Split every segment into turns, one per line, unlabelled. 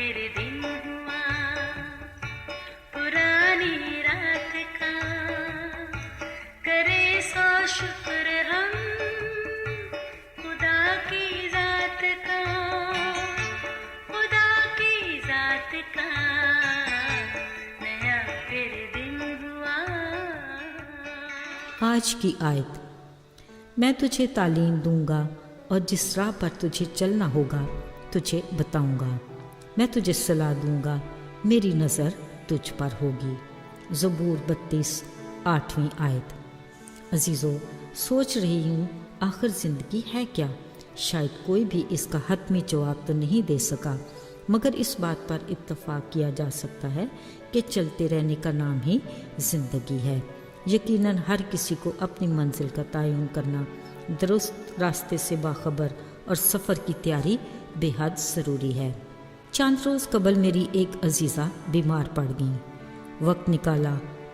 फिर दिन हुआ पुरानी रात का, करे सो शुक्र हम खुदा की जात का, खुदा की जात का, नया फिर दिन हुआ।
आज की आयत। मैं तुझे तालीम दूंगा और जिस राह पर तुझे चलना होगा तुझे बताऊंगा। मैं तुझे सलाह दूंगा, मेरी नज़र तुझ पर होगी। ज़बूर 32 8वीं आयत। अजीज़ों, सोच रही हूँ आखिर ज़िंदगी है क्या? शायद कोई भी इसका हतमी जवाब तो नहीं दे सका, मगर इस बात पर इत्तफाक किया जा सकता है कि चलते रहने का नाम ही ज़िंदगी है। यकीनन हर किसी को अपनी मंजिल का तयन करना, दुरुस्त रास्ते से बाखबर और सफ़र की तैयारी बेहद ज़रूरी है। चंद रोज़ कबल मेरी एक अजीज़ा बीमार पड़ गई। वक्त निकाला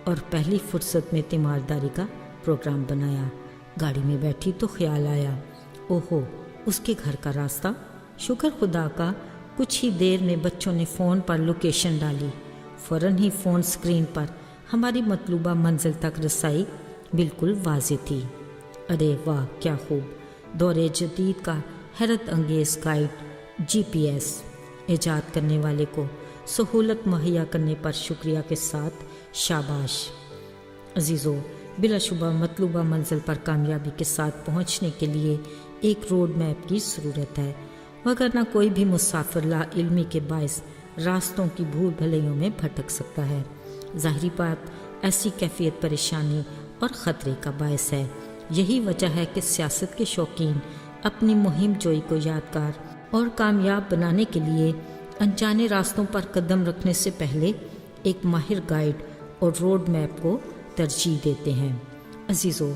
और पहली फुर्सत में तीमारदारी का प्रोग्राम बनाया। गाड़ी में बैठी तो ख्याल आया, ओहो उसके घर का रास्ता। शुक्र खुदा का, कुछ ही देर में बच्चों ने फ़ोन पर लोकेशन डाली। फ़ौरन ही फ़ोन स्क्रीन पर हमारी मतलूबा मंजिल तक रसाई बिल्कुल वाज़ेह थी। अरे वाह क्या खूब! दौरे जदीद का हैरत अंगेज़ गाइड GPS ईजाद करने वाले को सहूलत मुहैया करने पर शुक्रिया के साथ शाबाश। अजीज़ों, बिलाशुबा मतलूबा मंजिल पर कामयाबी के साथ पहुँचने के लिए एक रोड मैप की ज़रूरत है, मगर ना कोई भी मुसाफिर ला इल्मी के बायस रास्तों की भूल भलाइयों में भटक सकता है। ज़ाहिरी बात, ऐसी कैफियत परेशानी और ख़तरे का बायस है। यही वजह है कि सियासत के शौकीन अपनी मुहिम जोई को यादगार और कामयाब बनाने के लिए अनजाने रास्तों पर कदम रखने से पहले एक माहिर गाइड और रोड मैप को तरजीह देते हैं। अजीज़ों,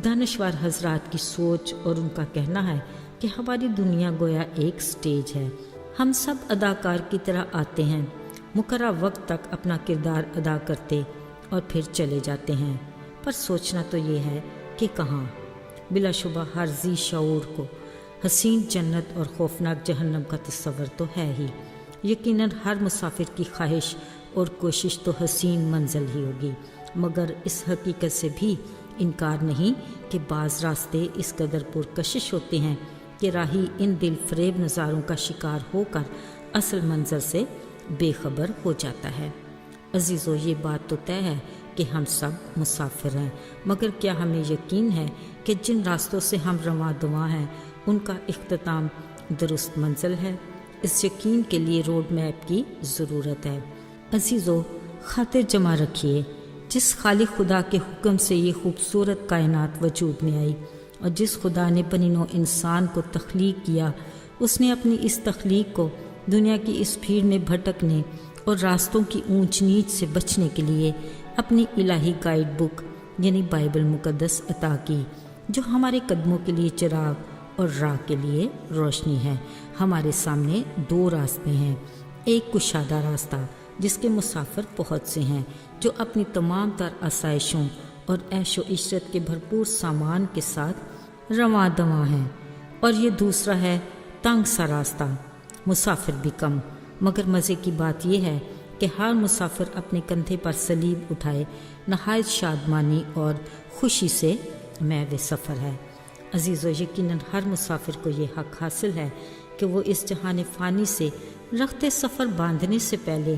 दानश्वर हजरात की सोच और उनका कहना है कि हमारी दुनिया गोया एक स्टेज है। हम सब अदाकार की तरह आते हैं, मुकर्रर वक्त तक अपना किरदार अदा करते और फिर चले जाते हैं, पर सोचना तो ये है कि कहाँ। बिलाशुबा हर जी शऊर को हसीन जन्नत और खौफनाक जहन्नम का तस्वर तो है ही। यकीनन हर मुसाफिर की ख्वाहिश और कोशिश तो हसीन मंजिल ही होगी, मगर इस हकीकत से भी इनकार नहीं कि बाज़ रास्ते इस कदर पुरकशिश होते हैं कि राही इन दिल फरेब नज़ारों का शिकार होकर असल मंजर से बेखबर हो जाता है। अजीज़ों, ये बात तो तय है कि हम सब मुसाफिर हैं, मगर क्या हमें यकीन है कि जिन रास्तों से हम रवां दवां हैं उनका इख्तिताम दुरुस्त मंजिल है? इस यकीन के लिए रोड मैप की ज़रूरत है। अजीज़ों, खातिर जमा रखिए, जिस खालिक खुदा के हुक्म से ये खूबसूरत कायनात वजूद में आई और जिस खुदा ने बनी नौ इंसान को तख्लीक किया, उसने अपनी इस तख्लीक को दुनिया की इस भीड़ में भटकने और रास्तों की ऊंच नीच से बचने के लिए अपनी इलाही गाइड बुक यानी बाइबल मुकद्दस अता की, जो हमारे कदमों के लिए चिराग और राह के लिए रोशनी है। हमारे सामने दो रास्ते हैं, एक कुशादा रास्ता जिसके मुसाफिर बहुत से हैं जो अपनी तमाम तर आसाइशों और ऐशो इशरत के भरपूर सामान के साथ रवां दवां हैं, और ये दूसरा है तंग सा रास्ता, मुसाफिर भी कम। मगर मज़े की बात यह है कि हर मुसाफिर अपने कंधे पर सलीब उठाए नहायत शादमानी और खुशी से महव सफ़र है। अजीज़ों, यकीनन हर मुसाफिर को ये हक़ हासिल है कि वो इस जहान फ़ानी से रख्ते सफ़र बांधने से पहले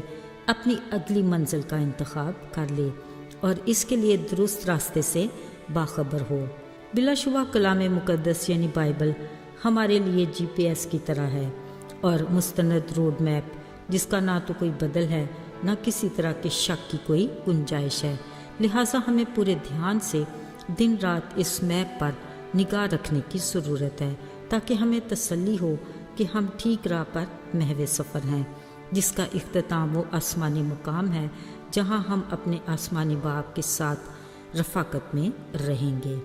अपनी अगली मंजिल का इंतखाब कर ले और इसके लिए दुरुस्त रास्ते से बाखबर हो। बिलाशुबा कलाम मुकद्दस यानी बाइबल हमारे लिए GPS की तरह है और मुस्तनद रोड मैप, जिसका ना तो कोई बदल है ना किसी तरह के शक की कोई गुंजाइश है। लिहाजा हमें पूरे ध्यान से दिन रात इस मैप पर निगाह रखने की ज़रूरत है, ताकि हमें तसल्ली हो कि हम ठीक राह पर महव सफ़र हैं, जिसका इख्तिताम वो आसमानी मुकाम है जहाँ हम अपने आसमानी बाप के साथ रफ़ाकत में रहेंगे।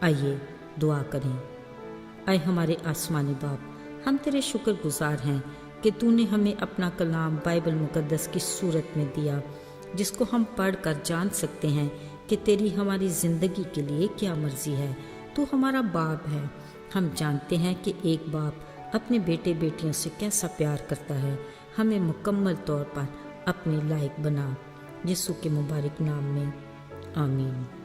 आइए दुआ करें। आए हमारे आसमानी बाप, हम तेरे शुक्रगुजार हैं कि तूने हमें अपना कलाम बाइबल मुकद्दस की सूरत में दिया, जिसको हम पढ़ कर जान सकते हैं कि तेरी हमारी ज़िंदगी के लिए क्या मर्ज़ी है। तू हमारा बाप है। हम जानते हैं कि एक बाप अपने बेटे बेटियों से कैसा प्यार करता है। ہمیں مکمل طور پر اپنے لائق بنا، یسوع کے مبارک نام میں آمین۔